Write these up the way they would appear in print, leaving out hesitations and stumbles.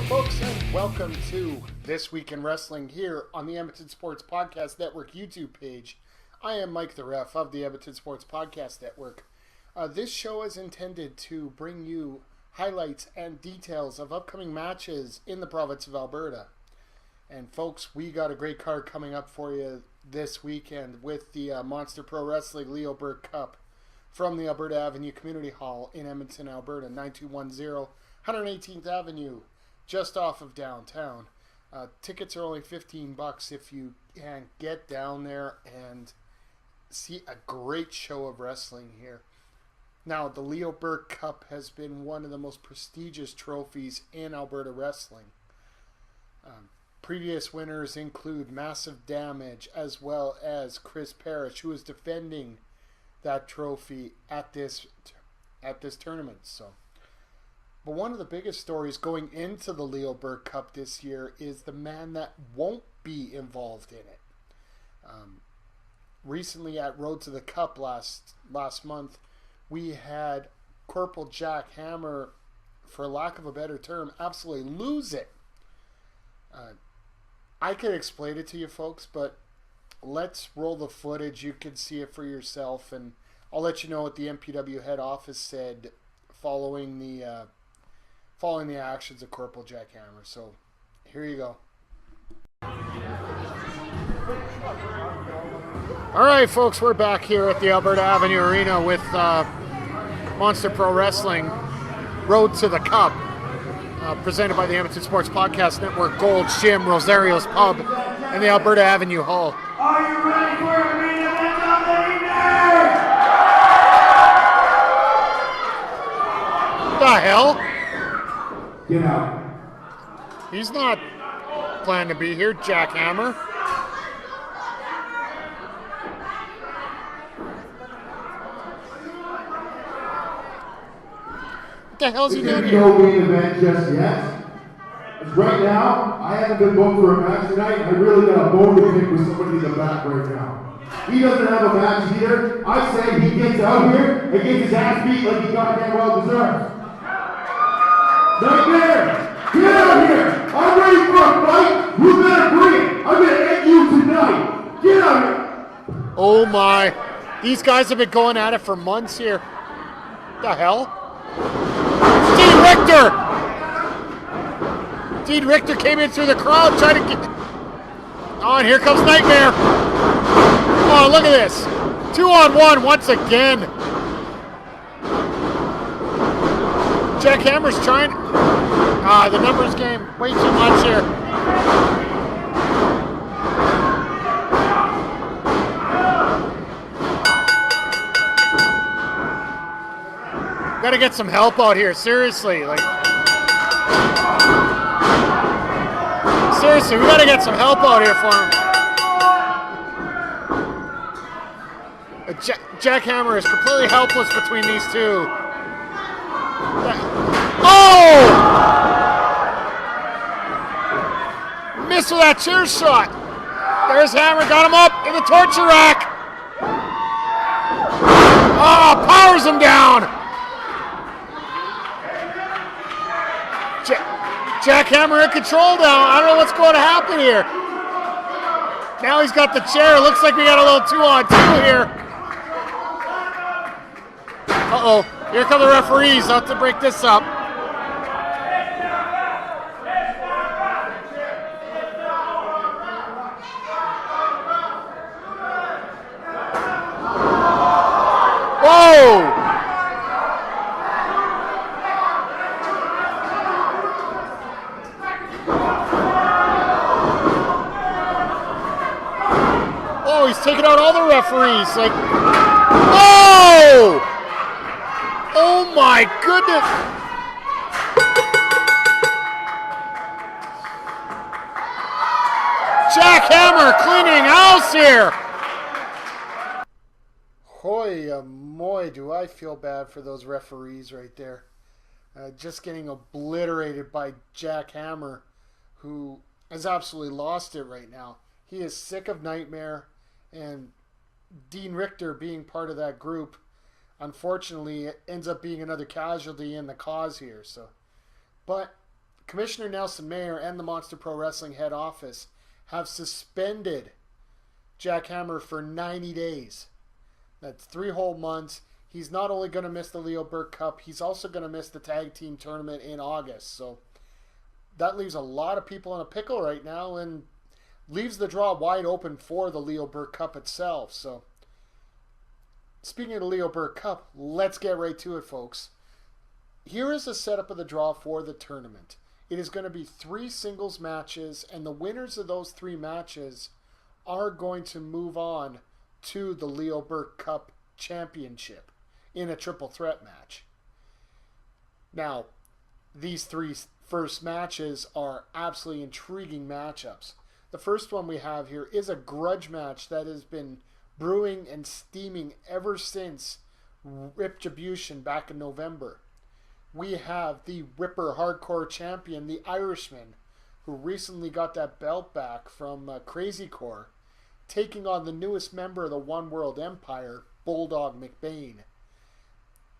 Hello, folks, and welcome to This Week in Wrestling here on the Edmonton Sports Podcast Network YouTube page. I am Mike the Ref of the Edmonton Sports Podcast Network. This show is intended to bring you highlights and details of upcoming matches in the province of Alberta. And folks, we got a great card coming up for you this weekend with the Monster Pro Wrestling Leo Burke Cup from the Alberta Avenue Community Hall in Edmonton, Alberta, 9210 118th Avenue, just off of downtown. Tickets are only $15 if you can get down there and see a great show of wrestling here. Now, the Leo Burke Cup has been one of the most prestigious trophies in Alberta wrestling. Previous winners include Massive Damage as well as Chris Parrish, who is defending that trophy at this tournament. But one of the biggest stories going into the Leo Burke Cup this year is the man that won't be involved in it. Recently at Road to the Cup last month, we had Corporal Jack Hammer, for lack of a better term, absolutely lose it. I could explain it to you folks, but let's roll the footage. You can see it for yourself, and I'll let you know what the MPW head office said following the actions of Corporal Jack Hammer. So here you go. All right, folks, we're back here at the Alberta Avenue Arena with Monster Pro Wrestling Road to the Cup, presented by the Edmonton Sports Podcast Network, Gold's Gym, Rosario's Pub, and the Alberta Avenue Hall. Are you ready for a main event of the evening? The hell? Get out. He's not planning to be here, Jack Hammer. What the hell's he doing here? No main event just yet. Right now, I haven't been booked for a match tonight. I really got a bone to pick with somebody in the back right now. He doesn't have a match either. I say he gets out here and gets his ass beat like he goddamn well deserves. Nightmare! Get out here! I'm ready for a fight! You better bring it! I'm gonna end you tonight! Get out here! Oh my. These guys have been going at it for months here. What the hell? Dean Richter! Dean Richter came in through the crowd trying to get... Oh, and here comes Nightmare. Oh, look at this. 2-on-1 once again. Jack Hammer's trying... the numbers game, way too much here. Gotta get some help out here, seriously. Seriously, we gotta get some help out here for him. Jack Hammer is completely helpless between these two. Oh! Missed with that chair shot. There's Hammer, got him up in the torture rack. Oh, powers him down. Jack Hammer in control now. I don't know what's going to happen here. Now he's got the chair. Looks like we got a little 2-on-2 here. Uh-oh. Here come the referees out to break this up. Whoa! Oh, he's taking out all the referees. Like, oh! Oh my goodness! Jack Hammer cleaning house here! Hoy moy, do I feel bad for those referees right there. Just getting obliterated by Jack Hammer, who has absolutely lost it right now. He is sick of Nightmare, and Dean Richter being part of that group, unfortunately, it ends up being another casualty in the cause here. But Commissioner Nelson Mayer and the Monster Pro Wrestling head office have suspended Jack Hammer for 90 days. That's 3 whole months. He's not only going to miss the Leo Burke Cup, he's also going to miss the tag team tournament in August. So that leaves a lot of people in a pickle right now and leaves the draw wide open for the Leo Burke Cup itself. So speaking of the Leo Burke Cup, let's get right to it, folks. Here is the setup of the draw for the tournament. It is going to be 3 singles matches, and the winners of those 3 matches are going to move on to the Leo Burke Cup Championship in a triple threat match. Now, these 3 first matches are absolutely intriguing matchups. The first one we have here is a grudge match that has been brewing and steaming ever since Retribution back in November. We have the Ripper Hardcore Champion, the Irishman, who recently got that belt back from Crazy Core, taking on the newest member of the One World Empire, Bulldog McBain.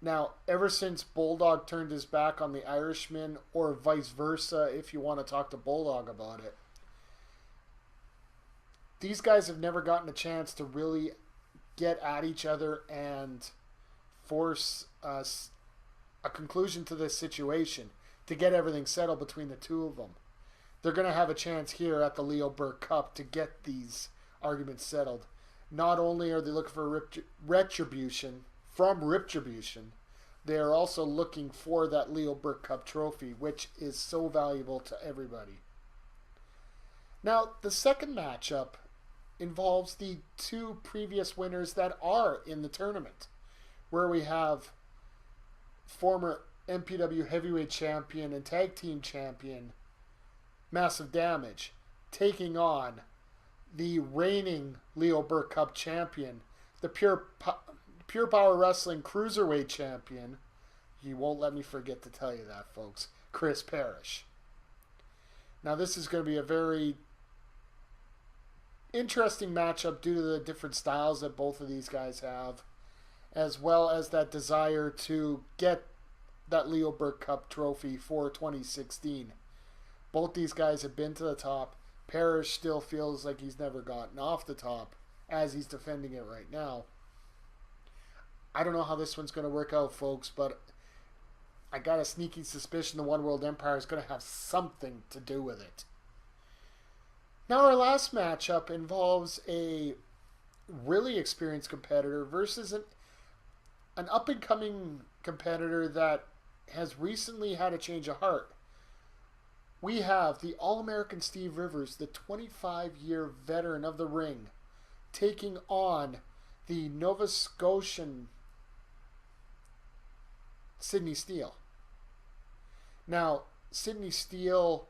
Now, ever since Bulldog turned his back on the Irishman, or vice versa if you want to talk to Bulldog about it, these guys have never gotten a chance to really get at each other and force a conclusion to this situation, to get everything settled between the two of them. They're going to have a chance here at the Leo Burke Cup to get these arguments settled. Not only are they looking for retribution from Retribution, they are also looking for that Leo Burke Cup trophy, which is so valuable to everybody. Now, the second matchup involves the 2 previous winners that are in the tournament, where we have former MPW Heavyweight Champion and Tag Team Champion Massive Damage taking on the reigning Leo Burke Cup Champion, the Pure Power Wrestling Cruiserweight Champion. You won't let me forget to tell you that, folks. Chris Parrish. Now, this is going to be a very interesting matchup due to the different styles that both of these guys have, as well as that desire to get that Leo Burke Cup trophy for 2016. Both these guys have been to the top. Parrish still feels like he's never gotten off the top as he's defending it right now. I don't know how this one's going to work out, folks, but I got a sneaky suspicion the One World Empire is going to have something to do with it. Now, our last matchup involves a really experienced competitor versus an up-and-coming competitor that has recently had a change of heart. We have the All-American Steve Rivers, the 25-year veteran of the ring, taking on the Nova Scotian Sidney Steele. Now, Sidney Steele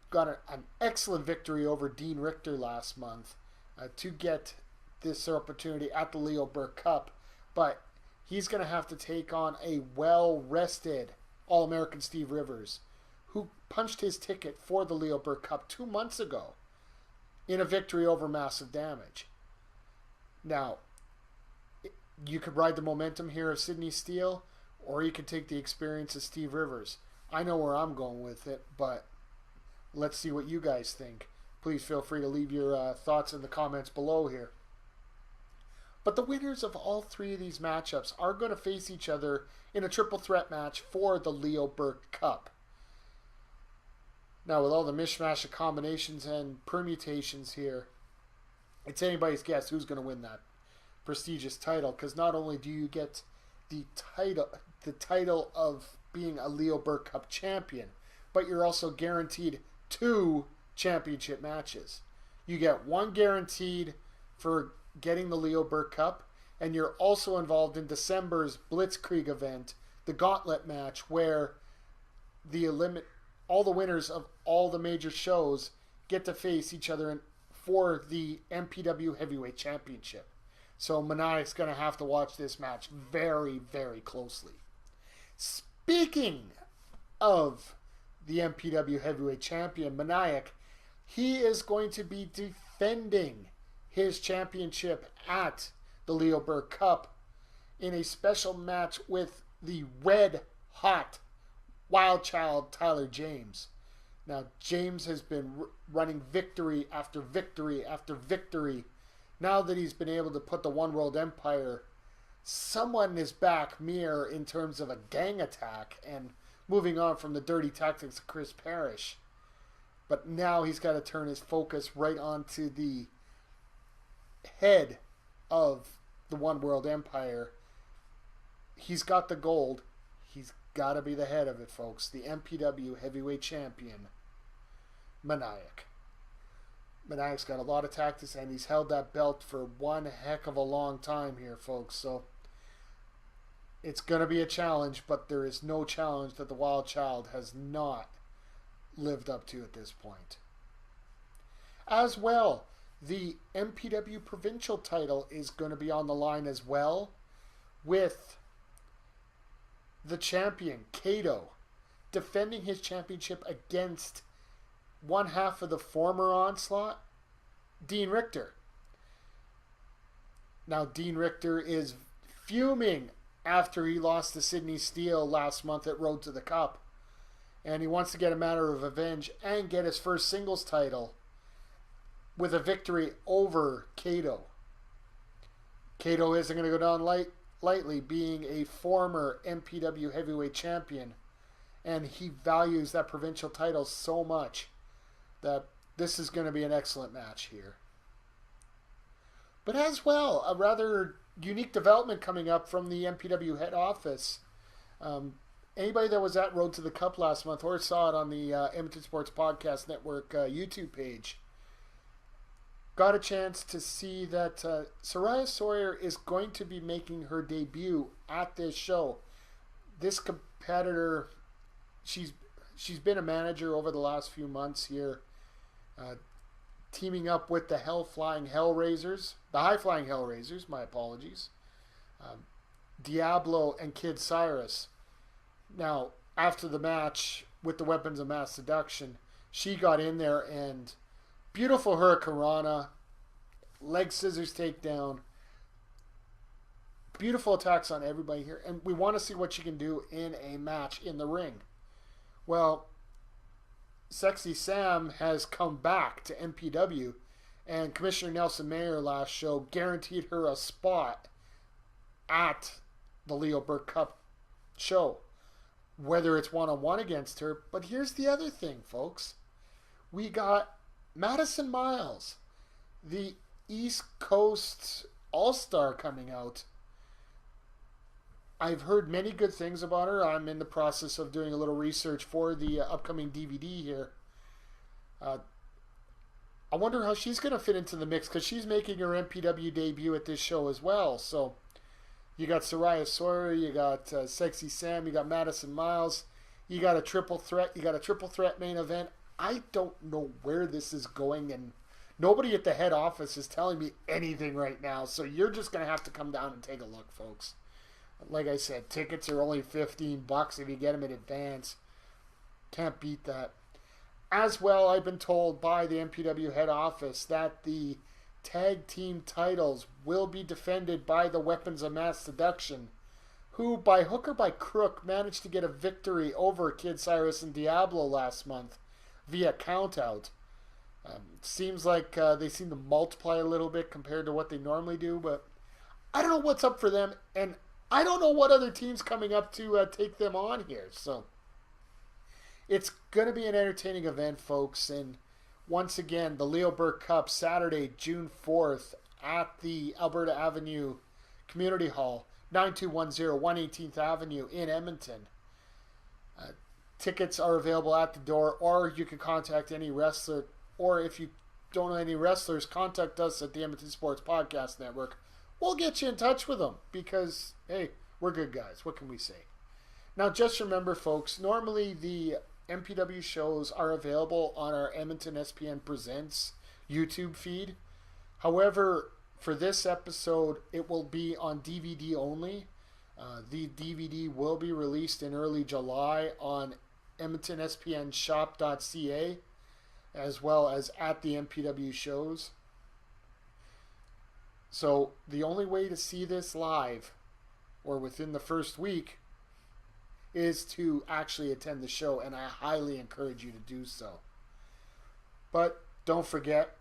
got an excellent victory over Dean Richter last month to get this opportunity at the Leo Burke Cup, but he's going to have to take on a well-rested All-American Steve Rivers, who punched his ticket for the Leo Burke Cup 2 months ago in a victory over Massive Damage. Now, you could ride the momentum here of Sidney Steele, or you could take the experience of Steve Rivers. I know where I'm going with it, but let's see what you guys think. Please feel free to leave your thoughts in the comments below here. But the winners of all 3 of these matchups are going to face each other in a triple threat match for the Leo Burke Cup. Now, with all the mishmash of combinations and permutations here, it's anybody's guess who's going to win that prestigious title, because not only do you get the title of being a Leo Burke Cup champion, but you're also guaranteed 2 championship matches. You get 1 guaranteed for getting the Leo Burke Cup, and you're also involved in December's Blitzkrieg event, the Gauntlet match, where all the winners of all the major shows get to face each other for the MPW Heavyweight Championship. So Maniac's going to have to watch this match very, very closely. Speaking of the MPW Heavyweight Champion, Maniac, he is going to be defending his championship at the Leo Burke Cup in a special match with the red hot wild child Tyler James. Now, James has been running victory after victory after victory. Now that he's been able to put the One World Empire somewhat in his back mirror in terms of a gang attack and moving on from the dirty tactics of Chris Parrish. But now he's got to turn his focus right onto the head of the One World Empire. He's got the gold. He's got to be the head of it, folks. The MPW heavyweight champion, Maniac. Maniac's got a lot of tactics, and he's held that belt for one heck of a long time here, folks. So it's going to be a challenge, but there is no challenge that the Wild Child has not lived up to at this point. As well, the MPW provincial title is going to be on the line as well, with the champion, Kato, defending his championship against one half of the former Onslaught, Dean Richter. Now, Dean Richter is fuming after he lost to Sydney Steele last month at Road to the Cup. And he wants to get a matter of revenge and get his first singles title with a victory over Kato. Kato isn't going to go down lightly, being a former MPW heavyweight champion. And he values that provincial title so much that this is going to be an excellent match here. But as well, a rather unique development coming up from the MPW head office. Anybody that was at Road to the Cup last month or saw it on the Edmonton Sports Podcast Network YouTube page got a chance to see that Soraya Sawyer is going to be making her debut at this show. This competitor, she's been a manager over the last few months here, teaming up with the High Flying Hellraisers, my apologies, Diablo and Kid Cyrus. Now, after the match with the Weapons of Mass Seduction, she got in there and beautiful Hurricanrana, leg scissors takedown, beautiful attacks on everybody here, and we want to see what she can do in a match in the ring. Well, Sexy Sam has come back to MPW, and Commissioner Nelson Mayer last show guaranteed her a spot at the Leo Burke Cup show, whether it's one-on-one against her. But here's the other thing, folks. We got Madison Miles, the East Coast All-Star, coming out. I've heard many good things about her. I'm in the process of doing a little research for the upcoming DVD here. I wonder how she's going to fit into the mix, because she's making her MPW debut at this show as well. So you got Soraya Sawyer, you got Sexy Sam, you got Madison Miles, you got a triple threat. You got a triple threat main event. I don't know where this is going, and nobody at the head office is telling me anything right now. So you're just going to have to come down and take a look, folks. Like I said, tickets are only $15 if you get them in advance. Can't beat that. As well, I've been told by the MPW head office that the tag team titles will be defended by the Weapons of Mass Seduction, who by hook or by crook managed to get a victory over Kid Cyrus and Diablo last month via countout. Seems like they seem to multiply a little bit compared to what they normally do, but I don't know what's up for them, and I don't know what other team's coming up to take them on here. So it's going to be an entertaining event, folks. And once again, the Leo Burke Cup, Saturday, June 4th at the Alberta Avenue Community Hall, 9210 118th Avenue in Edmonton. Tickets are available at the door, or you can contact any wrestler, or if you don't know any wrestlers, contact us at the Edmonton Sports Podcast Network. We'll get you in touch with them, because, hey, we're good guys. What can we say? Now, just remember, folks, normally the MPW shows are available on our Edmonton SPN Presents YouTube feed. However, for this episode, it will be on DVD only. The DVD will be released in early July on EdmontonSPNShop.ca, as well as at the MPW shows. So the only way to see this live, or within the first week, is to actually attend the show, and I highly encourage you to do so. But don't forget,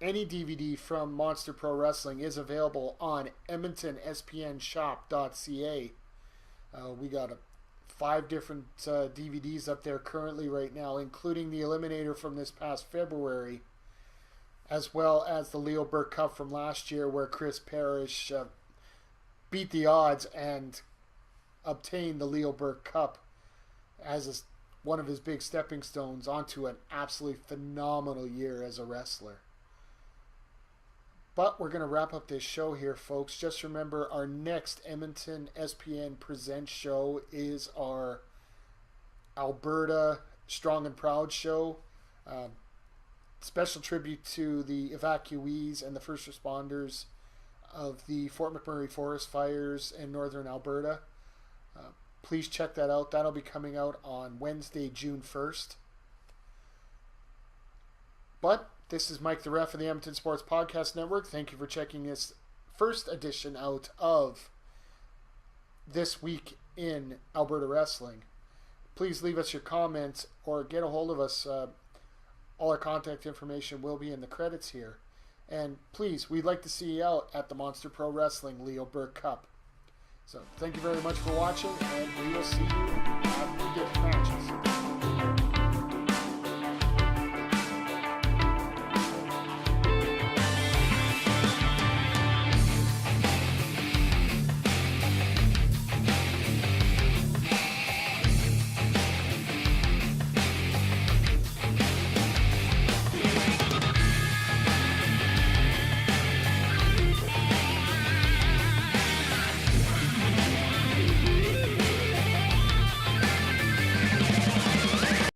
any DVD from Monster Pro Wrestling is available on EdmontonSPNShop.ca. We got 5 different DVDs up there currently right now, including the Eliminator from this past February, as well as the Leo Burke Cup from last year, where Chris Parrish beat the odds and obtained the Leo Burke Cup as one of his big stepping stones onto an absolutely phenomenal year as a wrestler. But we're going to wrap up this show here, folks. Just remember, our next Edmonton SPN Presents show is our Alberta Strong and Proud show. Special tribute to the evacuees and the first responders of the Fort McMurray forest fires in northern Alberta. Please check that out. That'll be coming out on Wednesday, June 1st. But this is Mike the Ref of the Edmonton Sports Podcast Network. Thank you for checking this first edition out of This Week in Alberta Wrestling. Please leave us your comments or get a hold of us. All our contact information will be in the credits here. And please, we'd like to see you out at the Monster Pro Wrestling Leo Burke Cup. So thank you very much for watching, and we will see you at the gift matches.